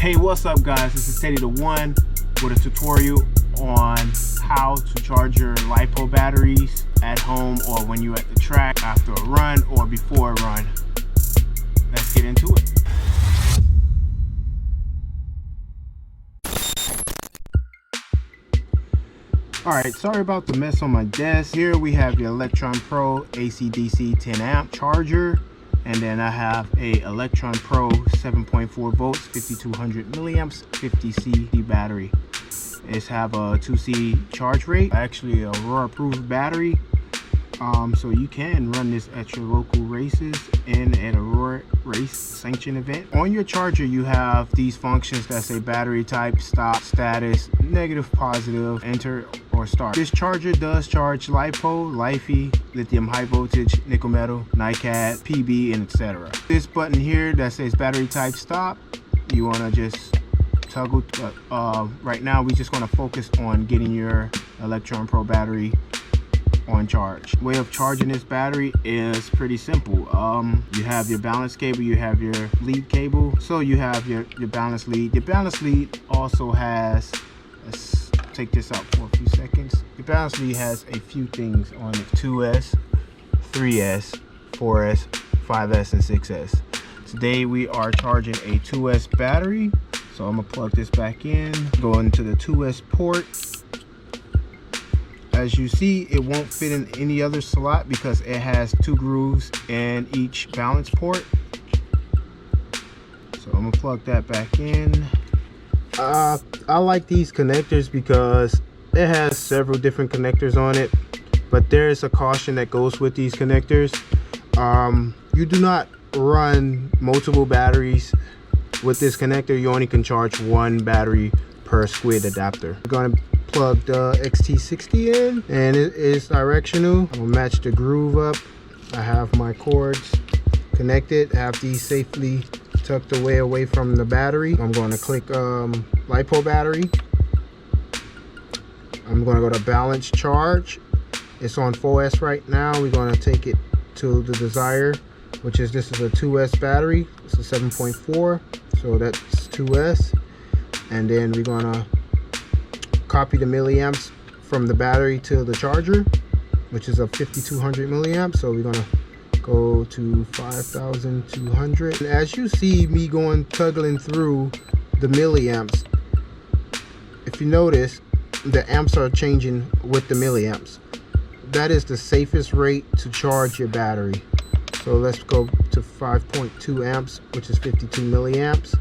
Hey, what's up guys, this is Teddy the One with a tutorial on how to charge your LiPo batteries at home or when you're at the track after a run or before a run. Let's get into it. Alright, sorry about the mess on my desk. Here we have the Electron Pro AC/DC 10 amp charger. And then I have a Electron Pro 7.4 volts, 5200 milliamps, 50C battery. It's have a 2C charge rate, actually a Aurora approved battery. So you can run this at your local races and at Aurora race sanction event. On your charger, you have these functions that say battery type, stop, status, negative, positive, enter, or start. This charger does charge LiPo, Li-Fi, lithium high voltage, nickel metal, NiCad, PB, and etc. This button here that says battery type stop, you want to just toggle. Right now we just want to focus on getting your Electron Pro battery on charge. Way of charging this battery is pretty simple. You have your balance cable, you have your lead cable. So you have your balance lead. The balance lead also has, let's take this out for a few seconds. The balance lead has a few things on it: 2S, 3S, 4S, 5S, and 6S. Today we are charging a 2S battery. So I'm gonna plug this back in, go into the 2S port. As you see, it won't fit in any other slot because it has 2 grooves in each balance port. So I'm gonna plug that back in. I like these connectors because it has several different connectors on it, but there's a caution that goes with these connectors. You do not run multiple batteries with this connector. You only can charge one battery per squid adapter. We're gonna plug the XT60 in, and it is directional. I'll match the groove up. I have my cords connected, have these safely tucked away from the battery. I'm going to click LiPo battery. I'm going to go to balance charge. It's on 4S right now. We're going to take it to the desired, which is, this is a 2S battery. It's a 7.4, so that's 2S. And then we're going to copy the milliamps from the battery to the charger, which is a 5200 milliamps. So we're gonna go to 5200. And as you see me toggling through the milliamps, if you notice, the amps are changing with the milliamps. That is the safest rate to charge your battery. So let's go to 5.2 amps, which is 52 milliamps.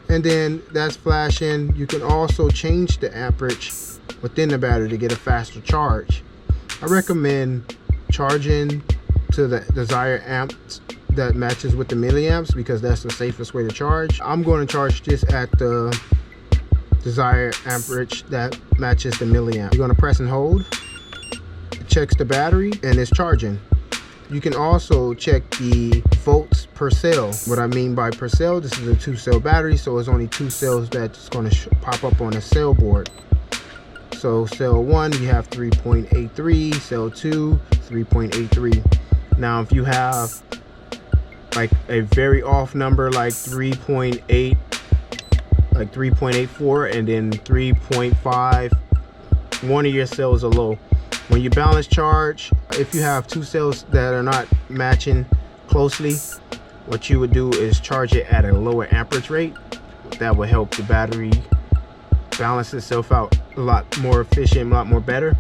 And then that's flashing. You can also change the amperage within the battery to get a faster charge. I recommend charging to the desired amps that matches with the milliamps because that's the safest way to charge. I'm going to charge this at the desired amperage that matches the milliamp. You're going to press and hold. It checks the battery and it's charging. You can also check the volts per cell. What I mean by per cell, this is a 2-cell battery, so it's only 2 cells that's going to pop up on the cell board. So cell 1, you have 3.83, cell 2, 3.83. Now if you have like a very off number like 3.8, like 3.84, and then 3.5, one of your cells are low. When you balance charge, if you have 2 cells that are not matching closely, what you would do is charge it at a lower amperage rate. That will help the battery balance itself out a lot more efficient, a lot more better.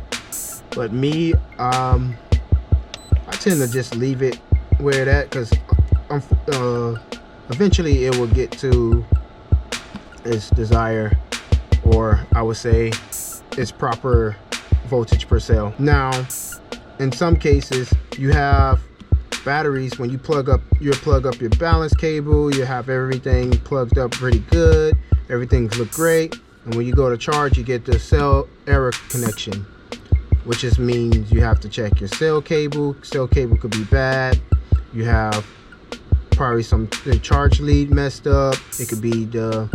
But me, I tend to just leave it where it at because eventually it will get to its desired, or I would say its proper voltage per cell. Now in some cases you have batteries, when you plug up your balance cable, you have everything plugged up pretty good, everything look great, and when you go to charge you get the cell error connection, which just means you have to check your cell cable could be bad. You have probably the charge lead messed up, it could be the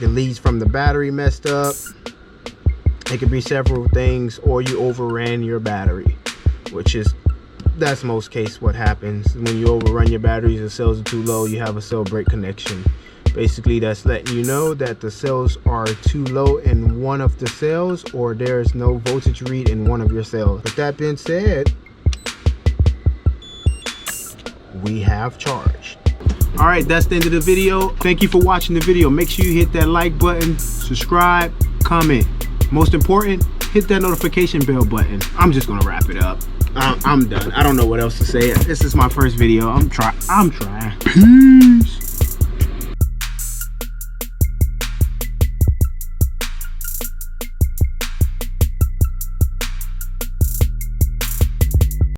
leads from the battery messed up. It could be several things, or you overran your battery, that's most case what happens. When you overrun your batteries, the cells are too low, you have a cell break connection. Basically, that's letting you know that the cells are too low in one of the cells, or there's no voltage read in one of your cells. With that being said, we have charged. All right, that's the end of the video. Thank you for watching the video. Make sure you hit that like button, subscribe, comment. Most important, hit that notification bell button. I'm just gonna wrap it up. I'm done. I don't know what else to say. This is my first video. I'm trying. Peace.